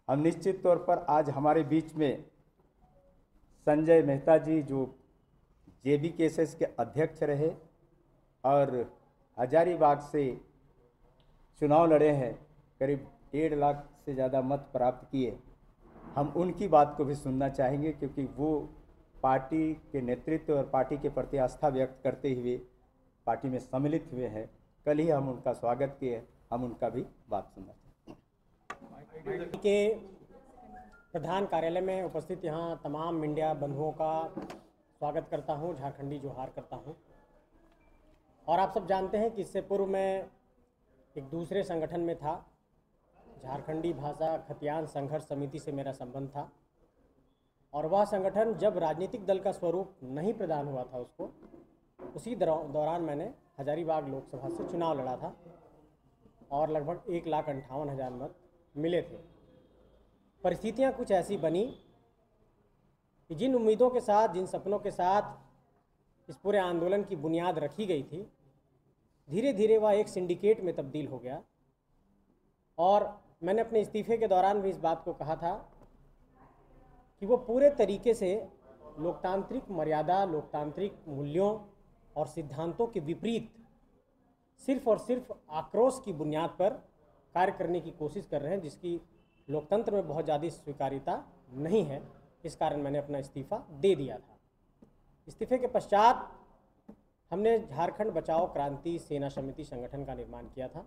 हम निश्चित तौर पर आज हमारे बीच में संजय मेहता जी जो JBKSS के अध्यक्ष रहे और हजारीबाग से चुनाव लड़े हैं, करीब 1.5 लाख से ज़्यादा मत प्राप्त किए। हम उनकी बात को भी सुनना चाहेंगे क्योंकि वो पार्टी के नेतृत्व और पार्टी के प्रति आस्था व्यक्त करते हुए पार्टी में सम्मिलित हुए हैं। कल ही हम उनका स्वागत किए, हम उनका भी बात सुनना चाहेंगे। के प्रधान कार्यालय में उपस्थित यहाँ तमाम मीडिया बंधुओं का स्वागत करता हूँ, झारखंडी जोहार करता हूँ। और आप सब जानते हैं कि इससे पूर्व मैं एक दूसरे संगठन में था, झारखंडी भाषा खतियान संघर्ष समिति से मेरा संबंध था। और वह संगठन जब राजनीतिक दल का स्वरूप नहीं प्रदान हुआ था उसको, उसी दौरान मैंने हजारीबाग लोकसभा से चुनाव लड़ा था और लगभग 1,58,000 मत मिले थे। परिस्थितियां कुछ ऐसी बनी कि जिन उम्मीदों के साथ, जिन सपनों के साथ इस पूरे आंदोलन की बुनियाद रखी गई थी, धीरे धीरे वह एक सिंडिकेट में तब्दील हो गया। और मैंने अपने इस्तीफे के दौरान भी इस बात को कहा था कि वो पूरे तरीके से लोकतांत्रिक मर्यादा, लोकतांत्रिक मूल्यों और सिद्धांतों के विपरीत सिर्फ और सिर्फ आक्रोश की बुनियाद पर कार्य करने की कोशिश कर रहे हैं, जिसकी लोकतंत्र में बहुत ज़्यादा स्वीकार्यता नहीं है। इस कारण मैंने अपना इस्तीफ़ा दे दिया था। इस्तीफे के पश्चात हमने झारखंड बचाओ क्रांति सेना समिति संगठन का निर्माण किया था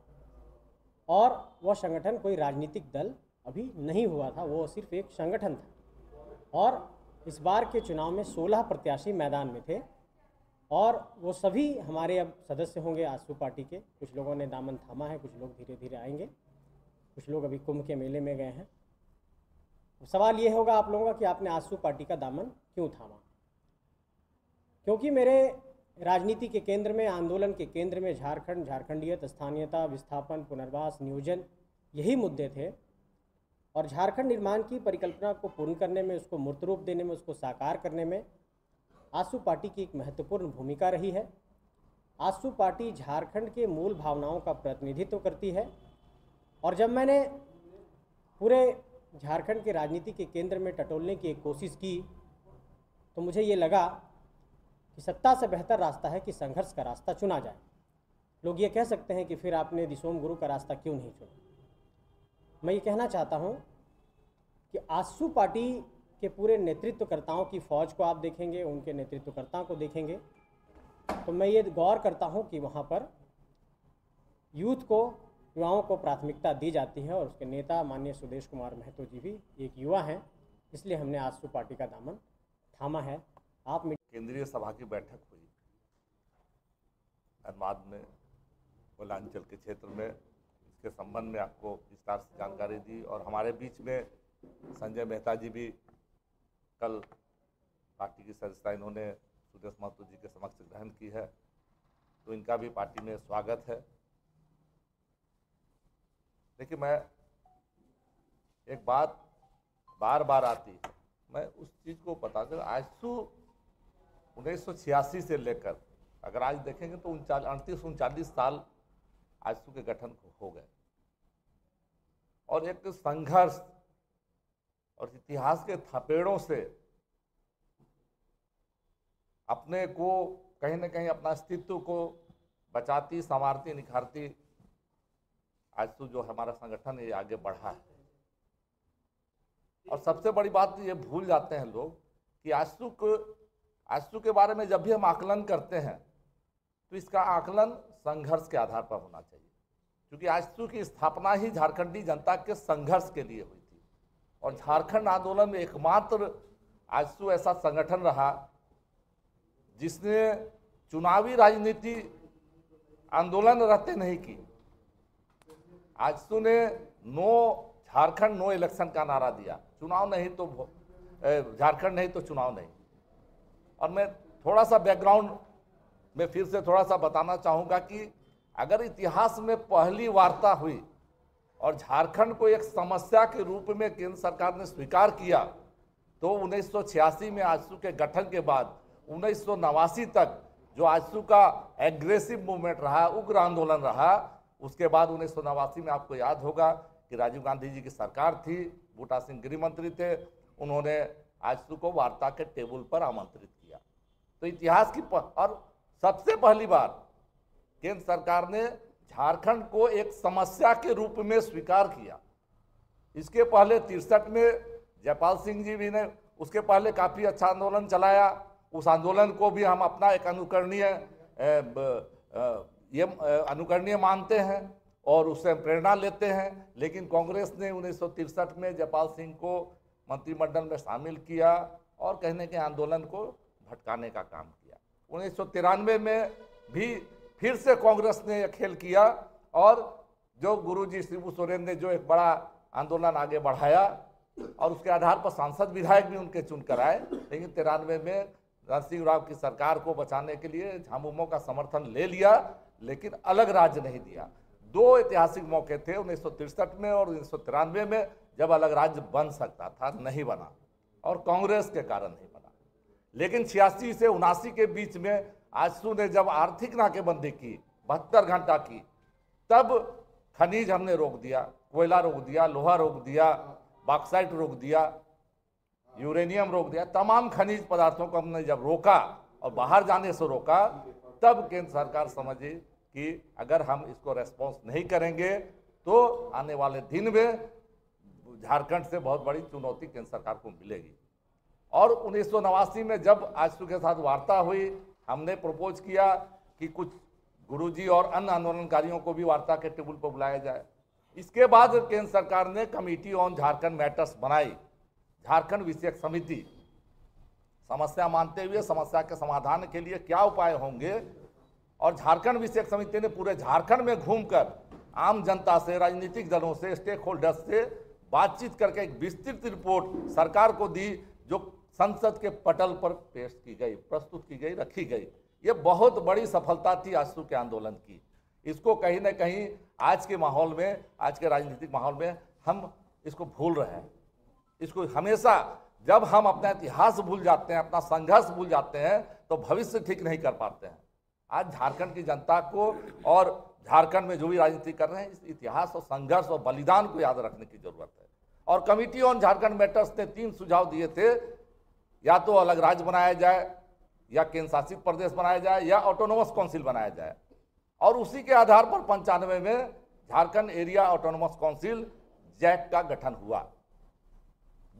और वह संगठन कोई राजनीतिक दल अभी नहीं हुआ था, वो सिर्फ एक संगठन था। और इस बार के चुनाव में 16 प्रत्याशी मैदान में थे और वो सभी हमारे अब सदस्य होंगे आजसू पार्टी के। कुछ लोगों ने दामन थामा है, कुछ लोग धीरे धीरे आएंगे, कुछ लोग अभी कुंभ के मेले में गए हैं। सवाल ये होगा आप लोगों का कि आपने आजसू पार्टी का दामन क्यों थामा? क्योंकि मेरे राजनीति के केंद्र में, आंदोलन के केंद्र में झारखंड, झारखंडियत, स्थानीयता, विस्थापन, पुनर्वास, नियोजन, यही मुद्दे थे। और झारखंड निर्माण की परिकल्पना को पूर्ण करने में, उसको मूर्त रूप देने में, उसको साकार करने में आजसू पार्टी की एक महत्वपूर्ण भूमिका रही है। आजसू पार्टी झारखंड के मूल भावनाओं का प्रतिनिधित्व करती है। और जब मैंने पूरे झारखंड के राजनीति के केंद्र में टटोलने की एक कोशिश की तो मुझे ये लगा कि सत्ता से बेहतर रास्ता है कि संघर्ष का रास्ता चुना जाए। लोग ये कह सकते हैं कि फिर आपने दिसोम गुरु का रास्ता क्यों नहीं चुना? मैं ये कहना चाहता हूँ कि आजसू पार्टी के पूरे नेतृत्वकर्ताओं की फ़ौज को आप देखेंगे, उनके नेतृत्वकर्ताओं को देखेंगे, तो मैं ये गौर करता हूँ कि वहाँ पर यूथ को, युवाओं को प्राथमिकता दी जाती है। और उसके नेता माननीय सुदेश कुमार महतो जी भी एक युवा हैं, इसलिए हमने आजसू पार्टी का दामन थामा है। आप केंद्रीय सभा की बैठक हुई धनबाद में, कोलांचल के क्षेत्र में, इसके संबंध में आपको विस्तार से जानकारी दी। और हमारे बीच में संजय मेहता जी भी कल पार्टी की सदस्यता इन्होंने सुदेश महतो जी के समक्ष ग्रहण की है, तो इनका भी पार्टी में स्वागत है। देखिए, मैं एक बात बार बार आती है, मैं उस चीज़ को बता दूं, आजसू 1986 से लेकर अगर आज देखेंगे तो 38-39 साल आजसू के गठन हो गए। और एक संघर्ष और इतिहास के थपेड़ों से अपने को कहीं ना कहीं, अपना अस्तित्व को बचाती, संवारती, निखारती आजसू जो हमारा संगठन है ये आगे बढ़ा है। और सबसे बड़ी बात ये भूल जाते हैं लोग कि आजसू के बारे में जब भी हम आकलन करते हैं तो इसका आकलन संघर्ष के आधार पर होना चाहिए, क्योंकि आजसू की स्थापना ही झारखंडी जनता के संघर्ष के लिए हुई थी। और झारखंड आंदोलन में एकमात्र आजसू ऐसा संगठन रहा जिसने चुनावी राजनीति आंदोलन रहते नहीं की। आजसू ने नो झारखंड नो इलेक्शन का नारा दिया, चुनाव नहीं तो झारखंड नहीं तो चुनाव नहीं। और मैं थोड़ा सा बैकग्राउंड में फिर से थोड़ा सा बताना चाहूँगा कि अगर इतिहास में पहली वार्ता हुई और झारखंड को एक समस्या के रूप में केंद्र सरकार ने स्वीकार किया तो 1986 में आजसू के गठन के बाद 1989 तक जो आजसू का एग्रेसिव मूवमेंट रहा, उग्र आंदोलन रहा, उसके बाद 1989 में आपको याद होगा कि राजीव गांधी जी की सरकार थी, बूटा सिंह गृह मंत्री थे, उन्होंने आजसू को वार्ता के टेबल पर आमंत्रित किया। तो इतिहास की और सबसे पहली बार केंद्र सरकार ने झारखंड को एक समस्या के रूप में स्वीकार किया। इसके पहले 63 में जयपाल सिंह जी भी ने उसके पहले काफ़ी अच्छा आंदोलन चलाया। उस आंदोलन को भी हम अपना एक अनुकरणीय मानते हैं और उससे प्रेरणा लेते हैं। लेकिन कांग्रेस ने 1963 में जयपाल सिंह को मंत्रिमंडल में शामिल किया और कहने के आंदोलन को भटकाने का काम किया। 1993 में भी फिर से कांग्रेस ने यह खेल किया और जो गुरुजी शिबू सोरेन ने जो एक बड़ा आंदोलन आगे बढ़ाया और उसके आधार पर सांसद विधायक भी उनके चुनकर आए। लेकिन 93 में नरसिंह राव की सरकार को बचाने के लिए झामुमो का समर्थन ले लिया, लेकिन अलग राज्य नहीं दिया। दो ऐतिहासिक मौके थे 1963 में और 1993 में जब अलग राज्य बन सकता था, नहीं बना और कांग्रेस के कारण नहीं बना। लेकिन 86 से 79 के बीच में आजसू ने जब आर्थिक नाकेबंदी की 72 घंटा की, तब खनिज हमने रोक दिया, कोयला रोक दिया, लोहा रोक दिया, बॉक्साइट रोक दिया, यूरेनियम रोक दिया। तमाम खनिज पदार्थों को हमने जब रोका और बाहर जाने से रोका, तब केंद्र सरकार समझी कि अगर हम इसको रेस्पॉन्स नहीं करेंगे तो आने वाले दिन में झारखंड से बहुत बड़ी चुनौती केंद्र सरकार को मिलेगी। और 1989 में जब आजसू के साथ वार्ता हुई, हमने प्रपोज किया कि कुछ गुरुजी और अन्य आंदोलनकारियों को भी वार्ता के टेबल पर बुलाया जाए। इसके बाद केंद्र सरकार ने कमेटी ऑन झारखंड मैटर्स बनाई, झारखंड विषयक समिति। समस्या मानते हुए समस्या के समाधान के लिए क्या उपाय होंगे, और झारखंड विषयक समिति ने पूरे झारखंड में घूमकर आम जनता से, राजनीतिक दलों से, स्टेक होल्डर्स से बातचीत करके एक विस्तृत रिपोर्ट सरकार को दी, जो संसद के पटल पर पेश की गई, प्रस्तुत की गई, रखी गई। ये बहुत बड़ी सफलता थी आजसू के आंदोलन की। इसको कहीं ना कहीं आज के माहौल में, आज के राजनीतिक माहौल में हम इसको भूल रहे हैं। इसको हमेशा जब हम अपना इतिहास भूल जाते हैं, अपना संघर्ष भूल जाते हैं, तो भविष्य ठीक नहीं कर पाते हैं। आज झारखंड की जनता को और झारखंड में जो भी राजनीति कर रहे हैं, इस इतिहास और संघर्ष और बलिदान को याद रखने की जरूरत है। और कमिटी ऑन झारखंड मैटर्स ने 3 सुझाव दिए थे, या तो अलग राज्य बनाया जाए, या केंद्र शासित प्रदेश बनाया जाए, या ऑटोनोमस काउंसिल बनाया जाए। और उसी के आधार पर 95 में Jharkhand area autonomous council JAC का गठन हुआ,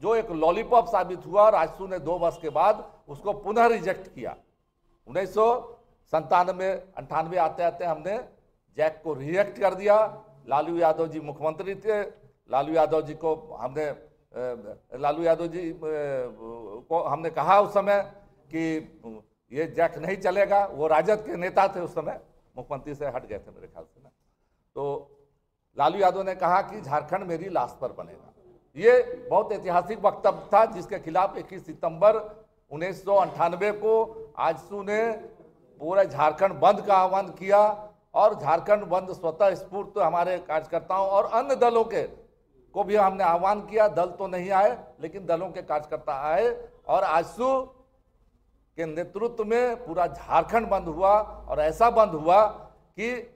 जो एक लॉलीपॉप साबित हुआ। और आजसू ने 2 वर्ष के बाद उसको पुनः रिजेक्ट किया। 1997-98 आते आते हमने जैक को रिजेक्ट कर दिया। लालू यादव जी मुख्यमंत्री थे, लालू यादव जी को हमने कहा उस समय कि ये जैक नहीं चलेगा। वो राजद के नेता थे उस समय, मुख्यमंत्री से हट गए थे मेरे ख्याल से ना। तो लालू यादव ने कहा कि झारखंड मेरी लाश पर बनेगा। ये बहुत ऐतिहासिक वक्तव्य था, जिसके खिलाफ 21 सितंबर 1998 को आजसू ने पूरे झारखंड बंद का आह्वान किया। और झारखंड बंद स्वतः स्फूर्त हमारे कार्यकर्ताओं और अन्य दलों के को भी हमने आह्वान किया। दल तो नहीं आए, लेकिन दलों के कार्यकर्ता आए और आजसू के नेतृत्व में पूरा झारखंड बंद हुआ। और ऐसा बंद हुआ कि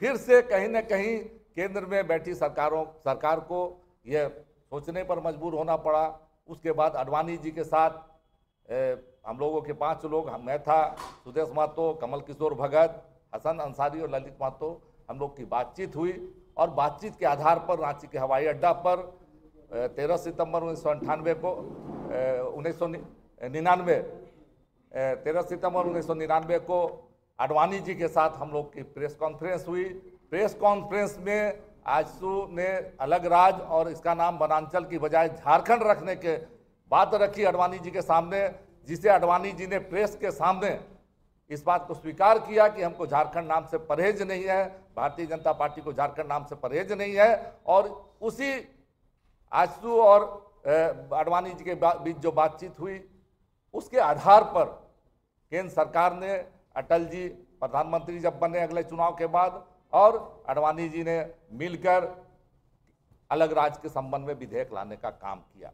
फिर से कहीं न कहीं केंद्र में बैठी सरकार को यह सोचने पर मजबूर होना पड़ा। उसके बाद आडवाणी जी के साथ हम लोगों के 5 लोग, मैं था, सुदेश महतो, कमल किशोर भगत, हसन अंसारी और ललित महतो, हम लोग की बातचीत हुई। और बातचीत के आधार पर रांची के हवाई अड्डा पर 13 सितंबर 1998 को 13 सितंबर 1999 को आडवाणी जी के साथ हम लोग की प्रेस कॉन्फ्रेंस हुई। प्रेस कॉन्फ्रेंस में आजसू ने अलग राज्य और इसका नाम वनांचल की बजाय झारखंड रखने के बात रखी आडवाणी जी के सामने, जिसे आडवाणी जी ने प्रेस के सामने इस बात को स्वीकार किया कि हमको झारखंड नाम से परहेज नहीं है, भारतीय जनता पार्टी को झारखंड नाम से परहेज नहीं है। और उसी आजसू और आडवाणी जी के बीच जो बातचीत हुई, उसके आधार पर केंद्र सरकार ने, अटल जी प्रधानमंत्री जब बने अगले चुनाव के बाद, और आडवाणी जी ने मिलकर अलग राज्य के संबंध में विधेयक लाने का काम किया।